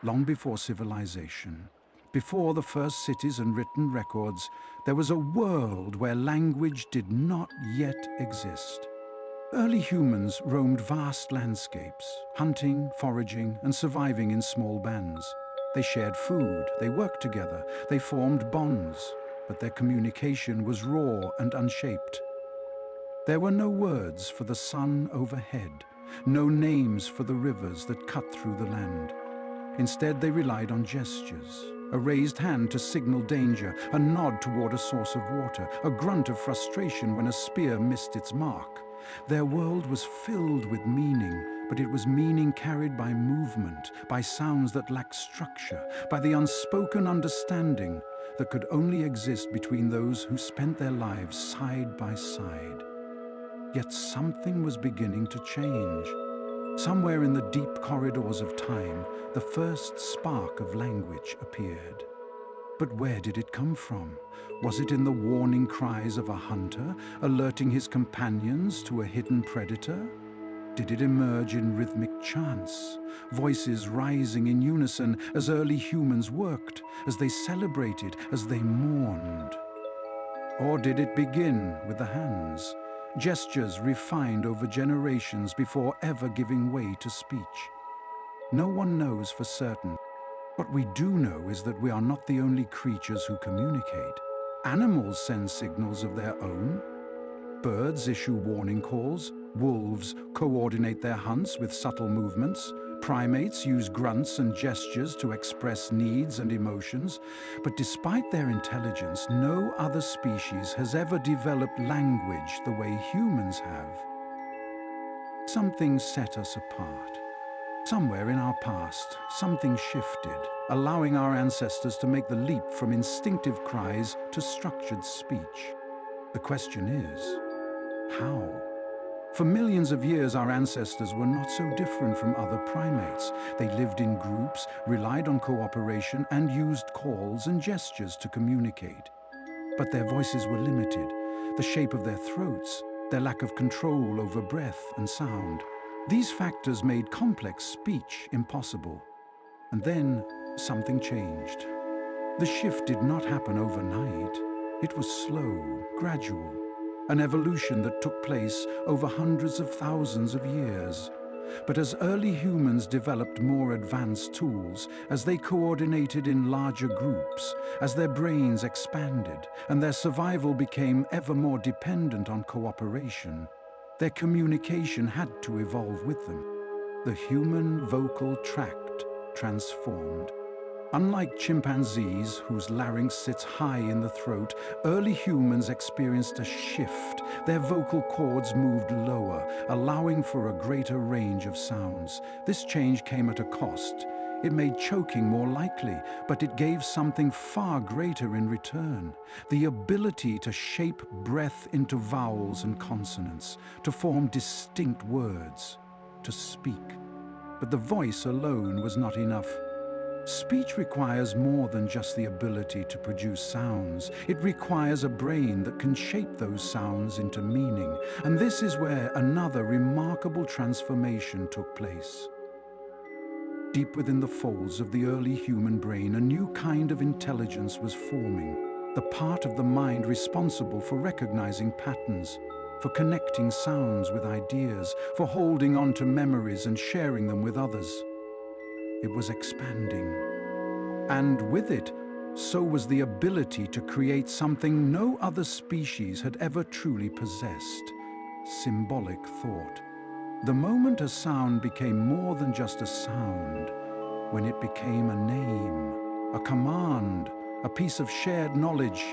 Long before civilization, before the first cities and written records, there was a world where language did not yet exist. Early humans roamed vast landscapes, hunting, foraging, and surviving in small bands. They shared food, they worked together, they formed bonds, but their communication was raw and unshaped. There were no words for the sun overhead, no names for the rivers that cut through the land. Instead, they relied on gestures, a raised hand to signal danger, a nod toward a source of water, a grunt of frustration when a spear missed its mark. Their world was filled with meaning, but it was meaning carried by movement, by sounds that lacked structure, by the unspoken understanding that could only exist between those who spent their lives side by side. Yet something was beginning to change. Somewhere in the deep corridors of time, the first spark of language appeared. But where did it come from? Was it in the warning cries of a hunter, alerting his companions to a hidden predator? Did it emerge in rhythmic chants, voices rising in unison as early humans worked, as they celebrated, as they mourned? Or did it begin with the hands, gestures refined over generations before ever giving way to speech? No one knows for certain. What we do know is that we are not the only creatures who communicate. Animals send signals of their own. Birds issue warning calls. Wolves coordinate their hunts with subtle movements. Primates use grunts and gestures to express needs and emotions. But despite their intelligence, no other species has ever developed language the way humans have. Something set us apart. Somewhere in our past, something shifted, allowing our ancestors to make the leap from instinctive cries to structured speech. The question is, how? For millions of years, our ancestors were not so different from other primates. They lived in groups, relied on cooperation, and used calls and gestures to communicate. But their voices were limited. The shape of their throats, their lack of control over breath and sound. These factors made complex speech impossible. And then something changed. The shift did not happen overnight. It was slow, gradual, an evolution that took place over hundreds of thousands of years. But as early humans developed more advanced tools, as they coordinated in larger groups, as their brains expanded, and their survival became ever more dependent on cooperation, their communication had to evolve with them. The human vocal tract transformed. Unlike chimpanzees, whose larynx sits high in the throat, early humans experienced a shift. Their vocal cords moved lower, allowing for a greater range of sounds. This change came at a cost. It made choking more likely, but it gave something far greater in return: the ability to shape breath into vowels and consonants, to form distinct words, to speak. But the voice alone was not enough. Speech requires more than just the ability to produce sounds. It requires a brain that can shape those sounds into meaning. And this is where another remarkable transformation took place. Deep within the folds of the early human brain, a new kind of intelligence was forming, the part of the mind responsible for recognizing patterns, for connecting sounds with ideas, for holding on to memories and sharing them with others. It was expanding. And with it, so was the ability to create something no other species had ever truly possessed: symbolic thought. The moment a sound became more than just a sound, when it became a name, a command, a piece of shared knowledge,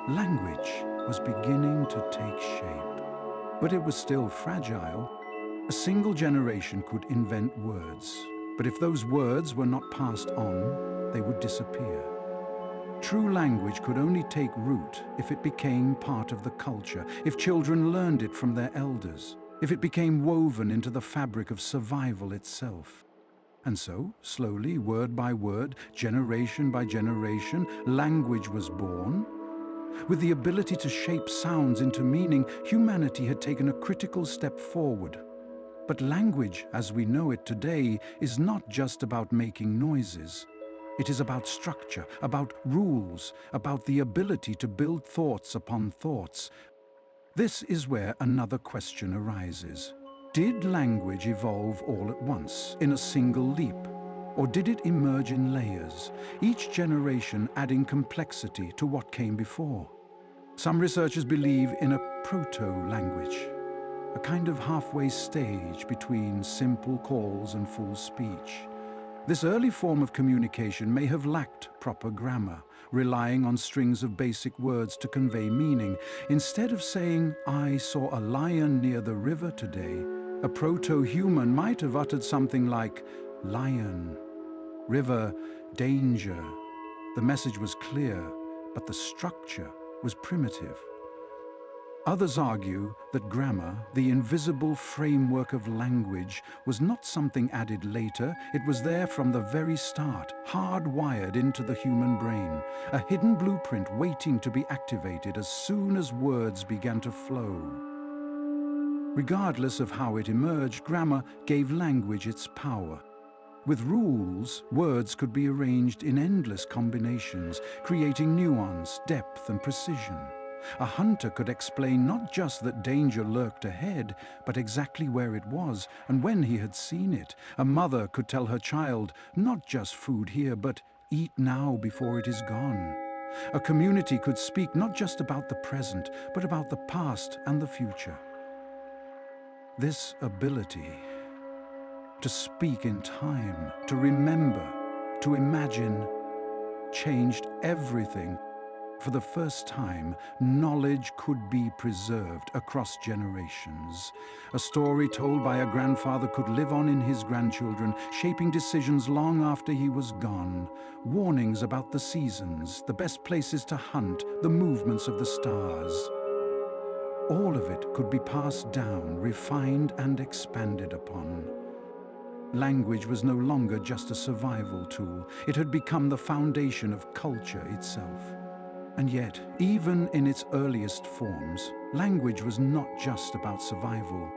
language was beginning to take shape. But it was still fragile. A single generation could invent words, but if those words were not passed on, they would disappear. True language could only take root if it became part of the culture, if children learned it from their elders, if it became woven into the fabric of survival itself. And so, slowly, word by word, generation by generation, language was born. With the ability to shape sounds into meaning, humanity had taken a critical step forward. But language, as we know it today, is not just about making noises. It is about structure, about rules, about the ability to build thoughts upon thoughts. This is where another question arises. Did language evolve all at once, in a single leap? Or did it emerge in layers, each generation adding complexity to what came before? Some researchers believe in a proto-language, a kind of halfway stage between simple calls and full speech. This early form of communication may have lacked proper grammar, relying on strings of basic words to convey meaning. Instead of saying, "I saw a lion near the river today," a proto-human might have uttered something like, "Lion, river, danger." The message was clear, but the structure was primitive. Others argue that grammar, the invisible framework of language, was not something added later. It was there from the very start, hardwired into the human brain, a hidden blueprint waiting to be activated as soon as words began to flow. Regardless of how it emerged, grammar gave language its power. With rules, words could be arranged in endless combinations, creating nuance, depth, and precision. A hunter could explain not just that danger lurked ahead, but exactly where it was and when he had seen it. A mother could tell her child, not just food here, but eat now before it is gone. A community could speak not just about the present, but about the past and the future. This ability to speak in time, to remember, to imagine, changed everything. For the first time, knowledge could be preserved across generations. A story told by a grandfather could live on in his grandchildren, shaping decisions long after he was gone. Warnings about the seasons, the best places to hunt, the movements of the stars. All of it could be passed down, refined and expanded upon. Language was no longer just a survival tool. It had become the foundation of culture itself. And yet, even in its earliest forms, language was not just about survival.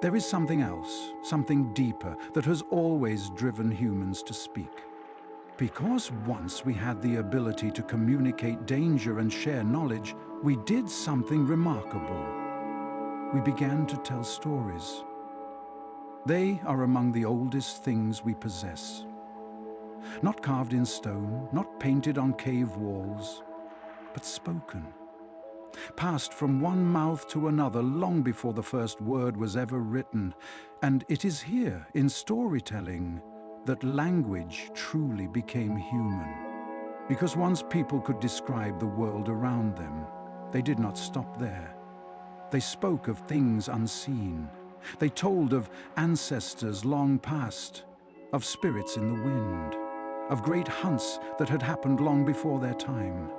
There is something else, something deeper, that has always driven humans to speak. Because once we had the ability to communicate danger and share knowledge, we did something remarkable. We began to tell stories. They are among the oldest things we possess. Not carved in stone, not painted on cave walls, but spoken, passed from one mouth to another long before the first word was ever written. And it is here, in storytelling, that language truly became human. Because once people could describe the world around them, they did not stop there. They spoke of things unseen. They told of ancestors long past, of spirits in the wind, of great hunts that had happened long before their time.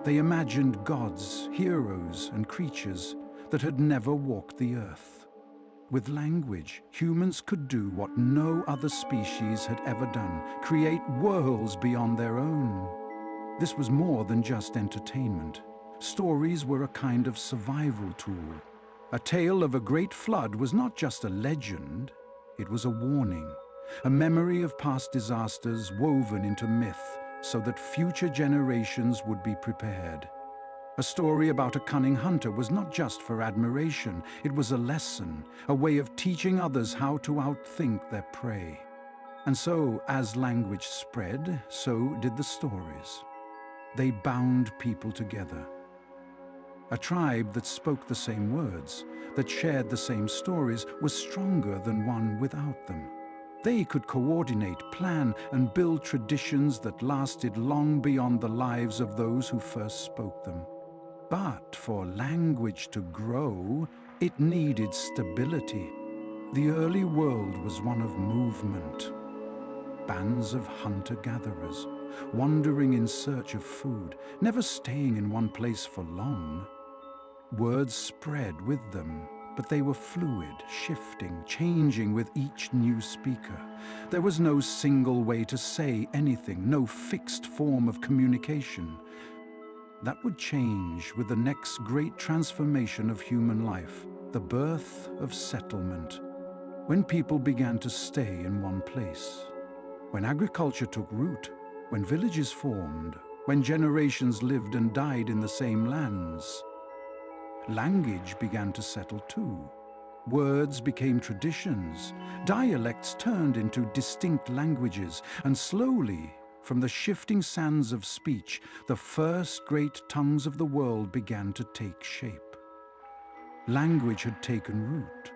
They imagined gods, heroes, and creatures that had never walked the earth. With language, humans could do what no other species had ever done, create worlds beyond their own. This was more than just entertainment. Stories were a kind of survival tool. A tale of a great flood was not just a legend, it was a warning, a memory of past disasters woven into myth, so that future generations would be prepared. A story about a cunning hunter was not just for admiration, it was a lesson, a way of teaching others how to outthink their prey. And so, as language spread, so did the stories. They bound people together. A tribe that spoke the same words, that shared the same stories, was stronger than one without them. They could coordinate, plan, and build traditions that lasted long beyond the lives of those who first spoke them. But for language to grow, it needed stability. The early world was one of movement. Bands of hunter-gatherers, wandering in search of food, never staying in one place for long. Words spread with them, but they were fluid, shifting, changing with each new speaker. There was no single way to say anything, no fixed form of communication. That would change with the next great transformation of human life, the birth of settlement. when people began to stay in one place, when agriculture took root, when villages formed, when generations lived and died in the same lands, language began to settle too. Words became traditions, dialects turned into distinct languages, and slowly, from the shifting sands of speech, the first great tongues of the world began to take shape. Language had taken root.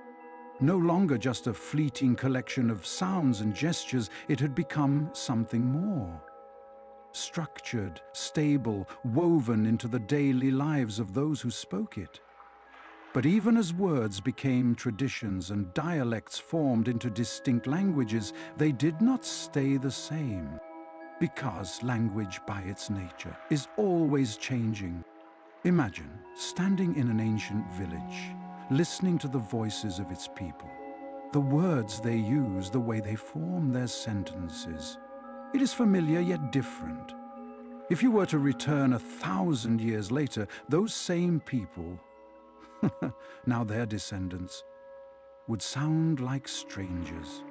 No longer just a fleeting collection of sounds and gestures, it had become something more. Structured, stable, woven into the daily lives of those who spoke it. But even as words became traditions and dialects formed into distinct languages, they did not stay the same. Because language, by its nature, is always changing. Imagine standing in an ancient village, listening to the voices of its people, the words they use, the way they form their sentences. It is familiar yet different. If you were to return 1,000 years later, those same people, now their descendants, would sound like strangers.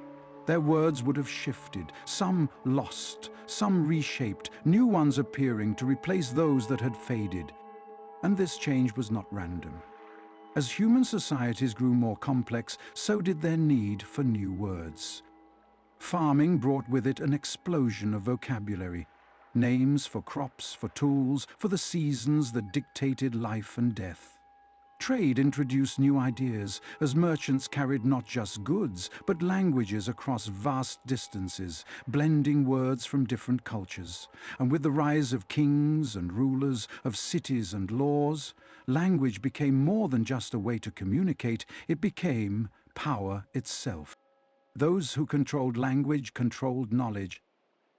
Their words would have shifted, some lost, some reshaped, new ones appearing to replace those that had faded. And this change was not random. As human societies grew more complex, so did their need for new words. Farming brought with it an explosion of vocabulary. Names for crops, for tools, for the seasons that dictated life and death. Trade introduced new ideas as merchants carried not just goods, but languages across vast distances, blending words from different cultures. And with the rise of kings and rulers, of cities and laws, language became more than just a way to communicate, it became power itself. Those who controlled language controlled knowledge.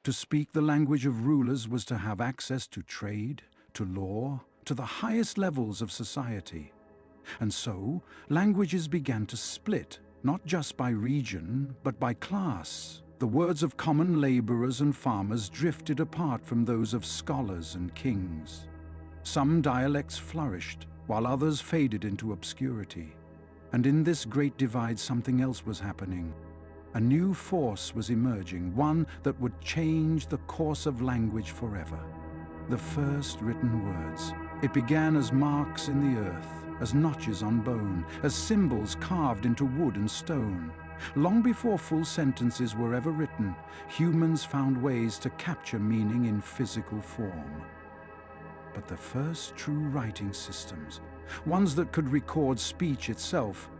To speak the language of rulers was to have access to trade, to law, to the highest levels of society. And so, languages began to split, not just by region, but by class. The words of common laborers and farmers drifted apart from those of scholars and kings. Some dialects flourished, while others faded into obscurity. And in this great divide, something else was happening. A new force was emerging, one that would change the course of language forever. The first written words. It began as marks in the earth, as notches on bone, as symbols carved into wood and stone. Long before full sentences were ever written, humans found ways to capture meaning in physical form. But the first true writing systems, ones that could record speech itself,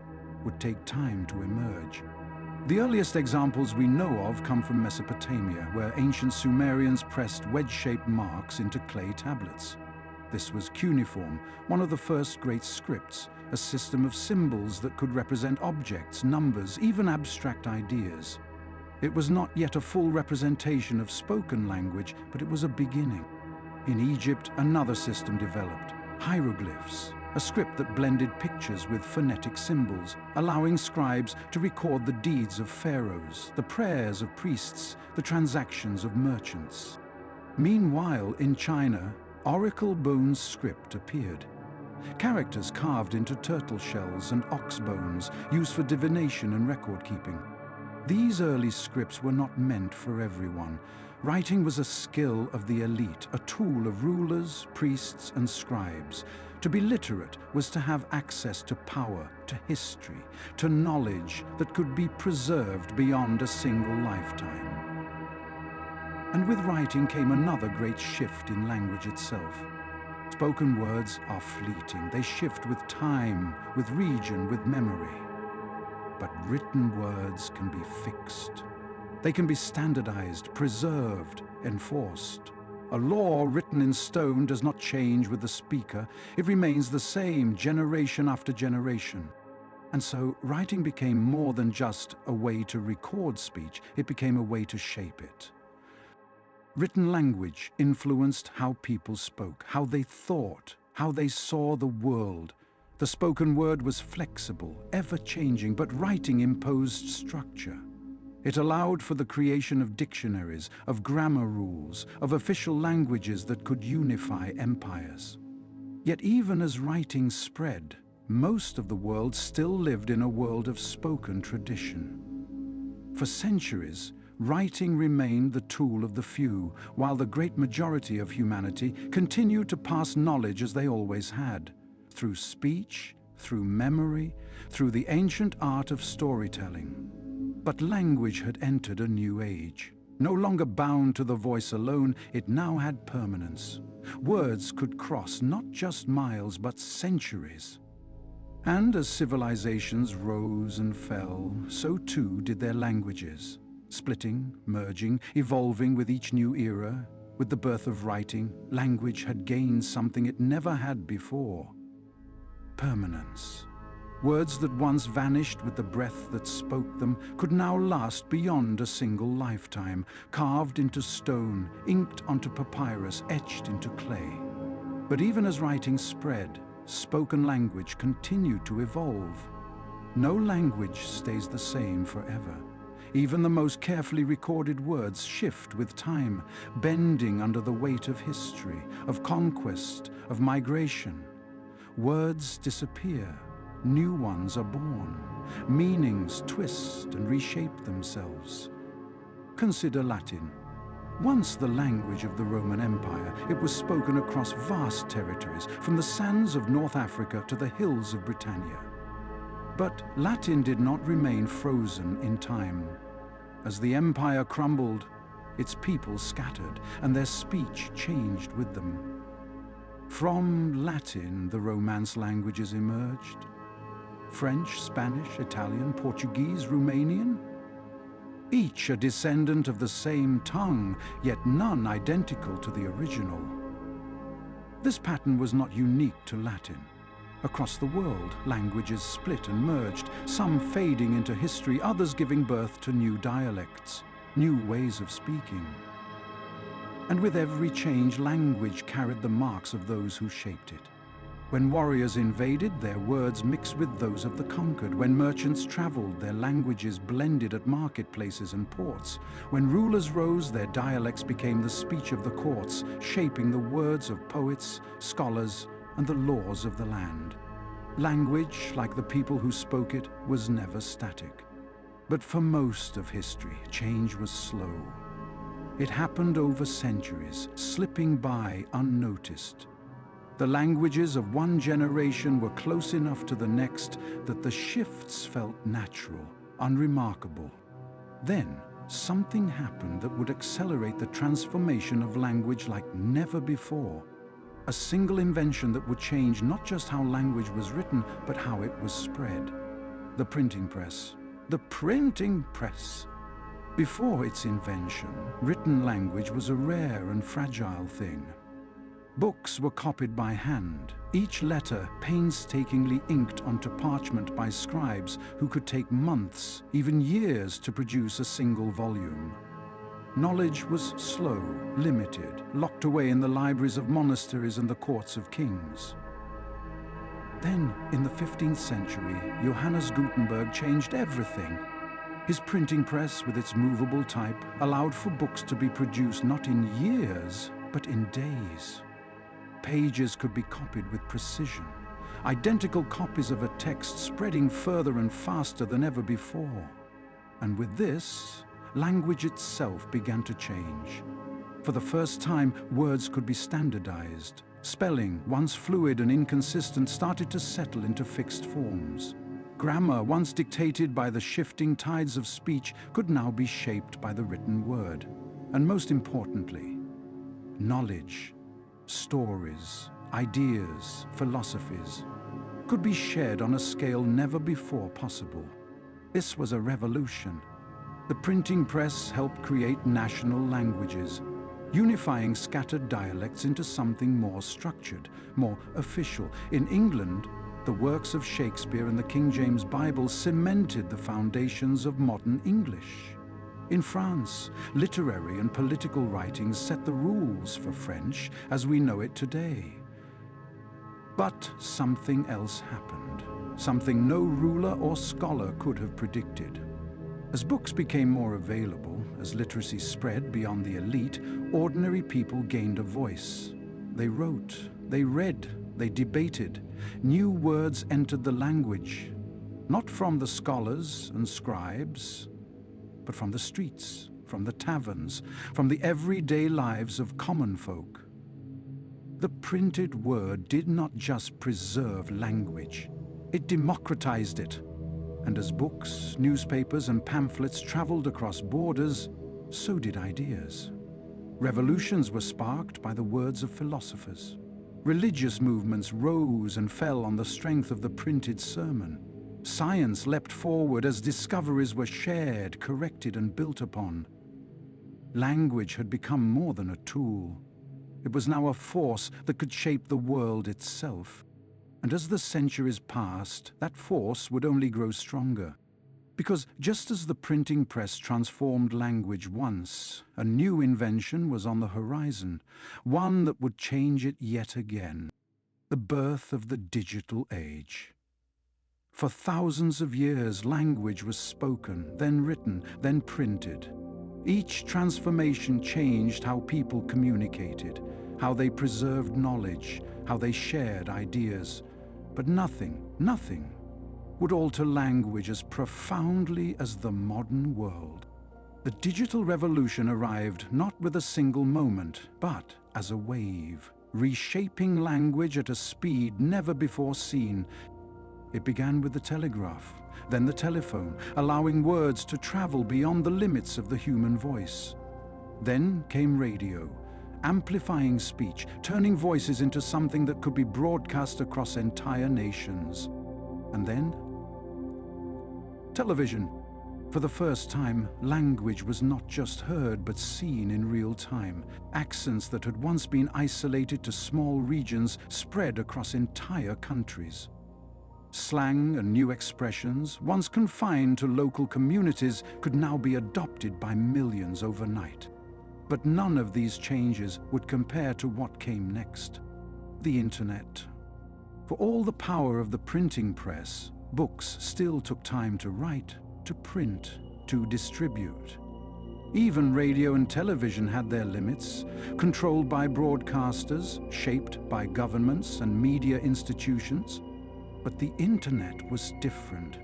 would take time to emerge. The earliest examples we know of come from Mesopotamia, where ancient Sumerians pressed wedge-shaped marks into clay tablets. This was cuneiform, one of the first great scripts, a system of symbols that could represent objects, numbers, even abstract ideas. It was not yet a full representation of spoken language, but it was a beginning. In Egypt, another system developed, hieroglyphs, a script that blended pictures with phonetic symbols, allowing scribes to record the deeds of pharaohs, the prayers of priests, the transactions of merchants. Meanwhile, in China, oracle bone script appeared. Characters carved into turtle shells and ox bones, used for divination and record-keeping. These early scripts were not meant for everyone. Writing was a skill of the elite, a tool of rulers, priests, and scribes. To be literate was to have access to power, to history, to knowledge that could be preserved beyond a single lifetime. And with writing came another great shift in language itself. Spoken words are fleeting. They shift with time, with region, with memory. But written words can be fixed. They can be standardized, preserved, enforced. A law written in stone does not change with the speaker. It remains the same generation after generation. And so writing became more than just a way to record speech. It became a way to shape it. Written language influenced how people spoke, how they thought, how they saw the world. The spoken word was flexible, ever-changing, but writing imposed structure. It allowed for the creation of dictionaries, of grammar rules, of official languages that could unify empires. Yet even as writing spread, most of the world still lived in a world of spoken tradition. For centuries, writing remained the tool of the few, while the great majority of humanity continued to pass knowledge as they always had, through speech, through memory, through the ancient art of storytelling. But language had entered a new age. No longer bound to the voice alone, it now had permanence. Words could cross not just miles, but centuries. And as civilizations rose and fell, so too did their languages, splitting, merging, evolving with each new era. With the birth of writing, language had gained something it never had before: permanence. Words that once vanished with the breath that spoke them could now last beyond a single lifetime, carved into stone, inked onto papyrus, etched into clay. But even as writing spread, spoken language continued to evolve. No language stays the same forever. Even the most carefully recorded words shift with time, bending under the weight of history, of conquest, of migration. Words disappear. New ones are born. Meanings twist and reshape themselves. Consider Latin. Once the language of the Roman Empire, it was spoken across vast territories, from the sands of North Africa to the hills of Britannia. But Latin did not remain frozen in time. As the empire crumbled, its people scattered, and their speech changed with them. From Latin, the Romance languages emerged. French, Spanish, Italian, Portuguese, Romanian. Each a descendant of the same tongue, yet none identical to the original. This pattern was not unique to Latin. Across the world, languages split and merged, some fading into history, others giving birth to new dialects, new ways of speaking. And with every change, language carried the marks of those who shaped it. When warriors invaded, their words mixed with those of the conquered. When merchants traveled, their languages blended at marketplaces and ports. When rulers rose, their dialects became the speech of the courts, shaping the words of poets, scholars, and the laws of the land. Language, like the people who spoke it, was never static. But for most of history, change was slow. It happened over centuries, slipping by unnoticed. The languages of one generation were close enough to the next that the shifts felt natural, unremarkable. Then, something happened that would accelerate the transformation of language like never before. A single invention that would change not just how language was written, but how it was spread. The printing press. The printing press! Before its invention, written language was a rare and fragile thing. Books were copied by hand, each letter painstakingly inked onto parchment by scribes who could take months, even years, to produce a single volume. Knowledge was slow, limited, locked away in the libraries of monasteries and the courts of kings. Then, in the 15th century, Johannes Gutenberg changed everything. His printing press, with its movable type, allowed for books to be produced not in years, but in days. Pages could be copied with precision, identical copies of a text spreading further and faster than ever before. And with this, language itself began to change. For the first time, words could be standardized. Spelling, once fluid and inconsistent, started to settle into fixed forms. Grammar, once dictated by the shifting tides of speech, could now be shaped by the written word. And most importantly, knowledge, stories, ideas, philosophies, could be shared on a scale never before possible. This was a revolution. The printing press helped create national languages, unifying scattered dialects into something more structured, more official. In England, the works of Shakespeare and the King James Bible cemented the foundations of modern English. In France, literary and political writings set the rules for French as we know it today. But something else happened, something no ruler or scholar could have predicted. As books became more available, as literacy spread beyond the elite, ordinary people gained a voice. They wrote, they read, they debated. New words entered the language, not from the scholars and scribes, but from the streets, from the taverns, from the everyday lives of common folk. The printed word did not just preserve language, it democratized it. And as books, newspapers, and pamphlets traveled across borders, so did ideas. Revolutions were sparked by the words of philosophers. Religious movements rose and fell on the strength of the printed sermon. Science leapt forward as discoveries were shared, corrected, and built upon. Language had become more than a tool. It was now a force that could shape the world itself. And as the centuries passed, that force would only grow stronger. Because just as the printing press transformed language once, a new invention was on the horizon, one that would change it yet again. The birth of the digital age. For thousands of years, language was spoken, then written, then printed. Each transformation changed how people communicated, how they preserved knowledge, how they shared ideas. But nothing would alter language as profoundly as the modern world. The digital revolution arrived not with a single moment, but as a wave, reshaping language at a speed never before seen. It began with the telegraph, then the telephone, allowing words to travel beyond the limits of the human voice. Then came radio, amplifying speech, turning voices into something that could be broadcast across entire nations. And then, television. For the first time, language was not just heard but seen in real time. Accents that had once been isolated to small regions spread across entire countries. Slang and new expressions, once confined to local communities, could now be adopted by millions overnight. But none of these changes would compare to what came next: the internet. For all the power of the printing press, books still took time to write, to print, to distribute. Even radio and television had their limits, controlled by broadcasters, shaped by governments and media institutions. But the internet was different.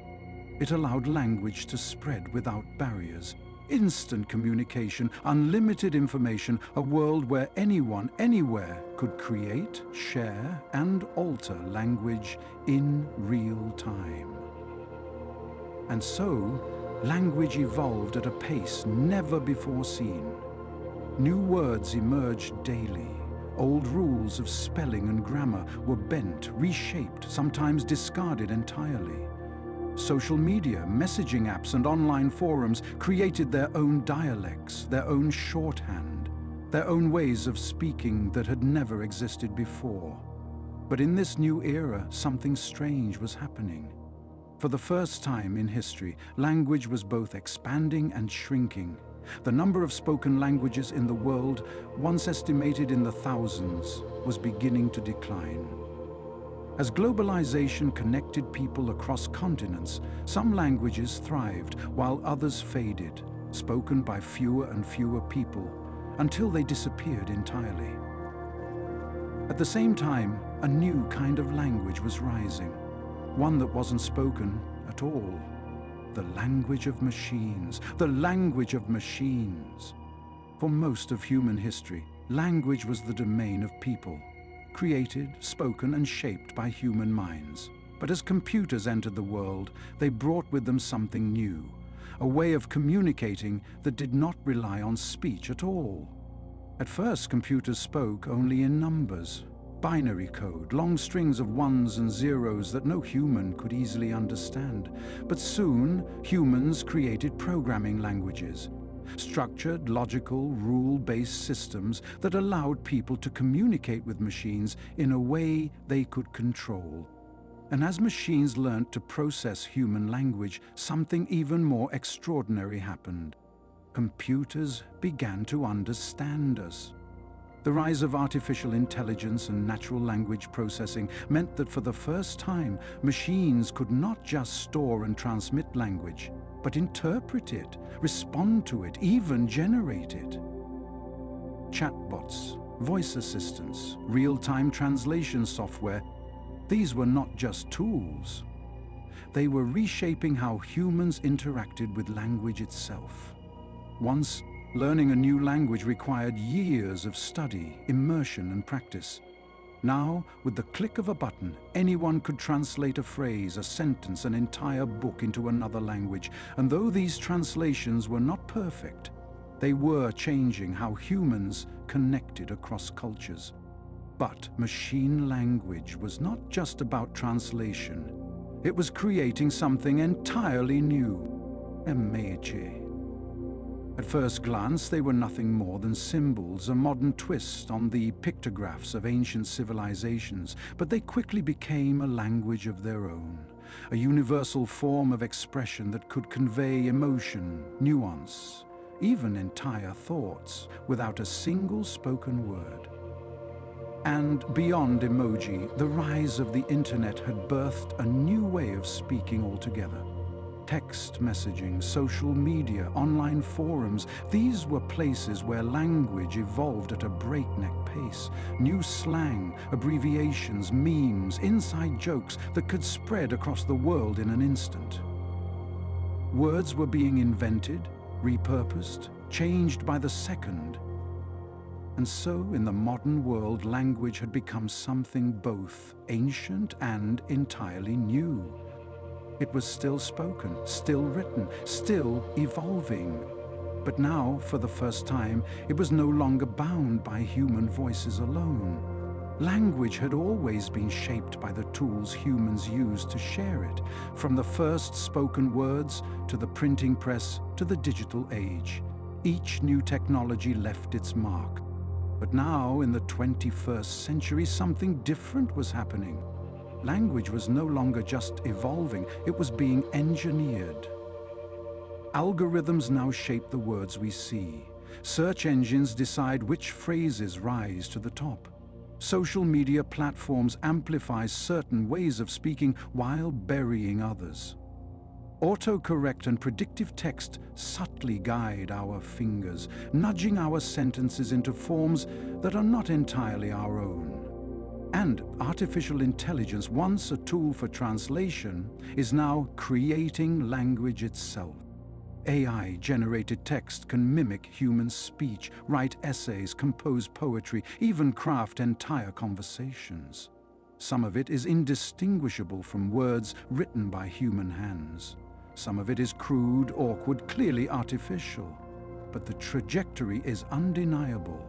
It allowed language to spread without barriers. Instant communication, unlimited information, a world where anyone, anywhere could create, share, and alter language in real time. And so, language evolved at a pace never before seen. New words emerged daily. Old rules of spelling and grammar were bent, reshaped, sometimes discarded entirely. Social media, messaging apps, and online forums created their own dialects, their own shorthand, their own ways of speaking that had never existed before. But in this new era, something strange was happening. For the first time in history, language was both expanding and shrinking. The number of spoken languages in the world, once estimated in the thousands, was beginning to decline. As globalization connected people across continents, some languages thrived while others faded, spoken by fewer and fewer people, until they disappeared entirely. At the same time, a new kind of language was rising, one that wasn't spoken at all. The language of machines, the language of machines. For most of human history, language was the domain of people, created, spoken, and shaped by human minds. But as computers entered the world, they brought with them something new, a way of communicating that did not rely on speech at all. At first, computers spoke only in numbers, binary code, long strings of ones and zeros that no human could easily understand. But soon, humans created programming languages, structured, logical, rule-based systems that allowed people to communicate with machines in a way they could control. And as machines learned to process human language, something even more extraordinary happened. Computers began to understand us. The rise of artificial intelligence and natural language processing meant that for the first time, machines could not just store and transmit language, but interpret it, respond to it, even generate it. Chatbots, voice assistants, real-time translation software, these were not just tools. They were reshaping how humans interacted with language itself. Once, learning a new language required years of study, immersion, and practice. Now, with the click of a button, anyone could translate a phrase, a sentence, an entire book into another language. And though these translations were not perfect, they were changing how humans connected across cultures. But machine language was not just about translation. It was creating something entirely new, immersive. At first glance, they were nothing more than symbols, a modern twist on the pictographs of ancient civilizations, but they quickly became a language of their own, a universal form of expression that could convey emotion, nuance, even entire thoughts, without a single spoken word. And beyond emoji, the rise of the internet had birthed a new way of speaking altogether. Text messaging, social media, online forums, these were places where language evolved at a breakneck pace. New slang, abbreviations, memes, inside jokes that could spread across the world in an instant. Words were being invented, repurposed, changed by the second. And so, in the modern world, language had become something both ancient and entirely new. It was still spoken, still written, still evolving. But now, for the first time, it was no longer bound by human voices alone. Language had always been shaped by the tools humans used to share it, from the first spoken words to the printing press to the digital age. Each new technology left its mark. But now, in the 21st century, something different was happening. Language was no longer just evolving, it was being engineered. Algorithms now shape the words we see. Search engines decide which phrases rise to the top. Social media platforms amplify certain ways of speaking while burying others. Autocorrect and predictive text subtly guide our fingers, nudging our sentences into forms that are not entirely our own. And artificial intelligence, once a tool for translation, is now creating language itself. AI-generated text can mimic human speech, write essays, compose poetry, even craft entire conversations. Some of it is indistinguishable from words written by human hands. Some of it is crude, awkward, clearly artificial. But the trajectory is undeniable.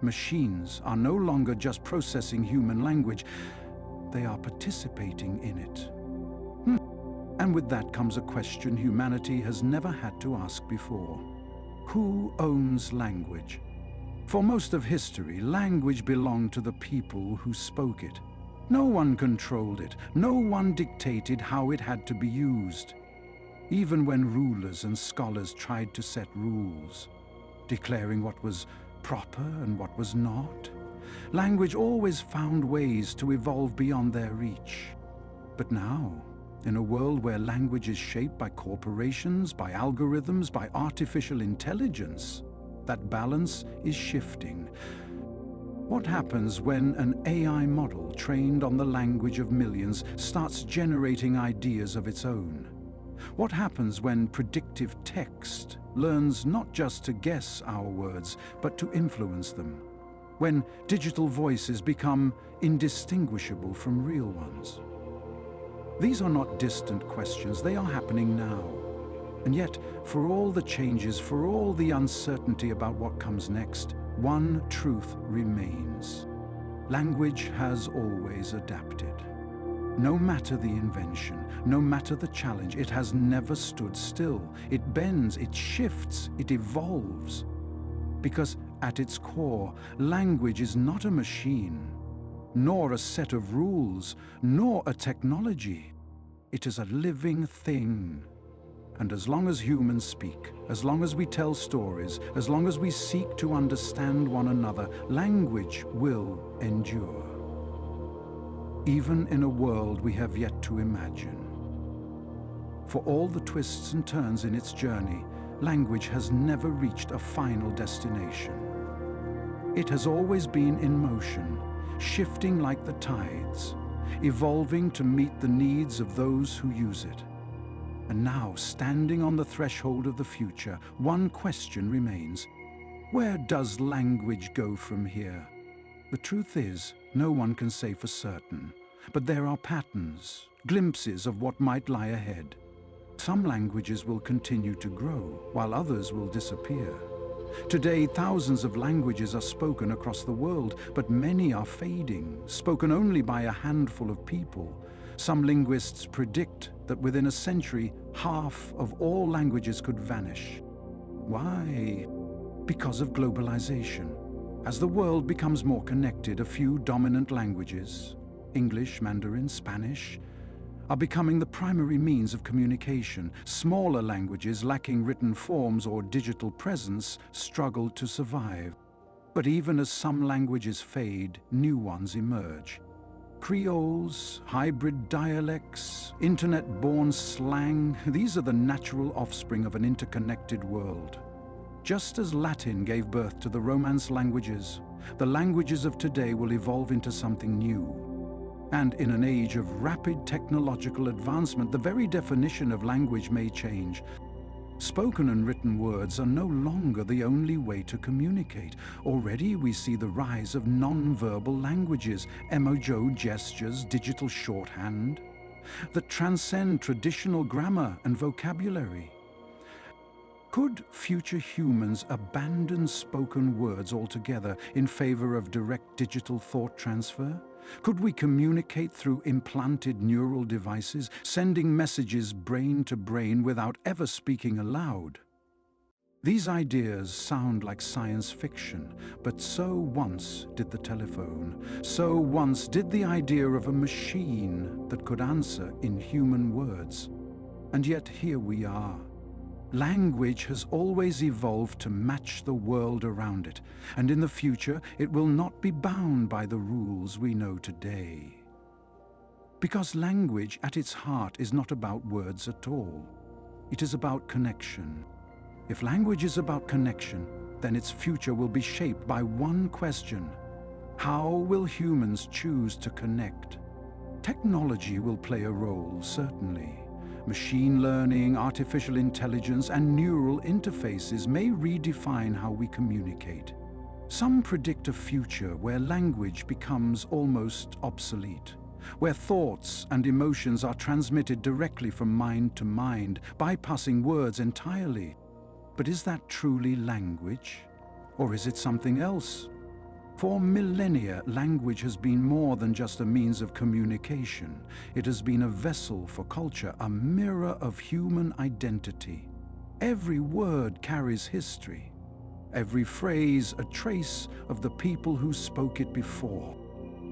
Machines are no longer just processing human language, they are participating in it. And with that comes a question humanity has never had to ask before. Who owns language? For most of history, language belonged to the people who spoke it. No one controlled it, no one dictated how it had to be used. Even when rulers and scholars tried to set rules, declaring what was proper and what was not, language always found ways to evolve beyond their reach. But now, in a world where language is shaped by corporations, by algorithms, by artificial intelligence, that balance is shifting. What happens when an AI model trained on the language of millions starts generating ideas of its own? What happens when predictive text learns not just to guess our words, but to influence them? When digital voices become indistinguishable from real ones? These are not distant questions, they are happening now. And yet, for all the changes, for all the uncertainty about what comes next, one truth remains. Language has always adapted. No matter the invention, no matter the challenge, it has never stood still. It bends, it shifts, it evolves. Because at its core, language is not a machine, nor a set of rules, nor a technology. It is a living thing. And as long as humans speak, as long as we tell stories, as long as we seek to understand one another, language will endure. Even in a world we have yet to imagine. For all the twists and turns in its journey, language has never reached a final destination. It has always been in motion, shifting like the tides, evolving to meet the needs of those who use it. And now, standing on the threshold of the future, one question remains: where does language go from here? The truth is, no one can say for certain, but there are patterns, glimpses of what might lie ahead. Some languages will continue to grow, while others will disappear. Today, thousands of languages are spoken across the world, but many are fading, spoken only by a handful of people. Some linguists predict that within a century, half of all languages could vanish. Why? Because of globalization. As the world becomes more connected, a few dominant languages, English, Mandarin, Spanish, are becoming the primary means of communication. Smaller languages lacking written forms or digital presence struggle to survive. But even as some languages fade, new ones emerge. Creoles, hybrid dialects, internet-born slang, these are the natural offspring of an interconnected world. Just as Latin gave birth to the Romance languages, the languages of today will evolve into something new. And in an age of rapid technological advancement, the very definition of language may change. Spoken and written words are no longer the only way to communicate. Already we see the rise of non-verbal languages, emoji gestures, digital shorthand, that transcend traditional grammar and vocabulary. Could future humans abandon spoken words altogether in favor of direct digital thought transfer? Could we communicate through implanted neural devices, sending messages brain to brain without ever speaking aloud? These ideas sound like science fiction, but so once did the telephone. So once did the idea of a machine that could answer in human words. And yet here we are. Language has always evolved to match the world around it, and in the future it will not be bound by the rules we know today. Because language at its heart is not about words at all. It is about connection. If language is about connection, then its future will be shaped by one question: how will humans choose to connect? Technology will play a role, certainly. Machine learning, artificial intelligence, and neural interfaces may redefine how we communicate. Some predict a future where language becomes almost obsolete, where thoughts and emotions are transmitted directly from mind to mind, bypassing words entirely. But is that truly language? Or is it something else? For millennia, language has been more than just a means of communication. It has been a vessel for culture, a mirror of human identity. Every word carries history. Every phrase a trace of the people who spoke it before.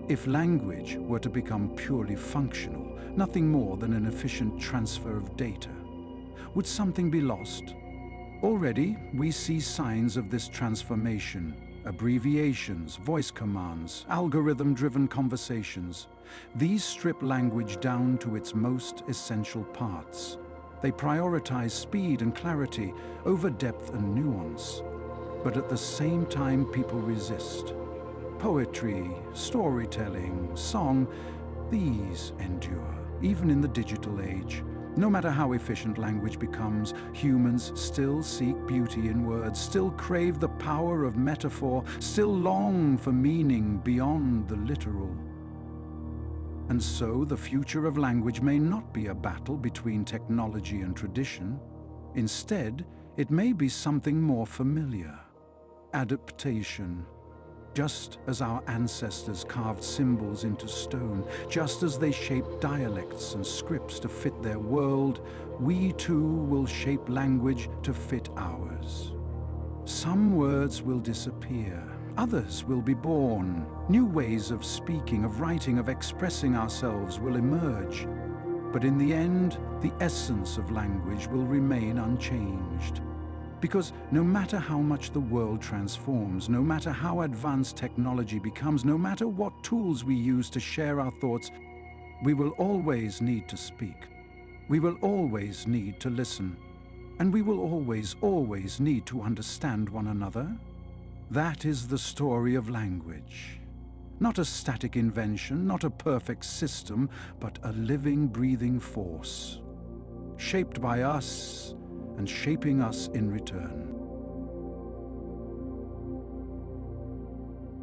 If language were to become purely functional, nothing more than an efficient transfer of data, would something be lost? Already, we see signs of this transformation. Abbreviations, voice commands, algorithm-driven conversations. These strip language down to its most essential parts. They prioritize speed and clarity over depth and nuance. But at the same time, people resist. Poetry, storytelling, song, these endure, even in the digital age. No matter how efficient language becomes, humans still seek beauty in words, still crave the power of metaphor, still long for meaning beyond the literal. And so the future of language may not be a battle between technology and tradition. Instead, it may be something more familiar: adaptation. Just as our ancestors carved symbols into stone, just as they shaped dialects and scripts to fit their world, we too will shape language to fit ours. Some words will disappear, others will be born. New ways of speaking, of writing, of expressing ourselves will emerge. But in the end, the essence of language will remain unchanged. Because no matter how much the world transforms, no matter how advanced technology becomes, no matter what tools we use to share our thoughts, we will always need to speak. We will always need to listen. And we will always need to understand one another. That is the story of language. Not a static invention, not a perfect system, but a living, breathing force, shaped by us and shaping us in return.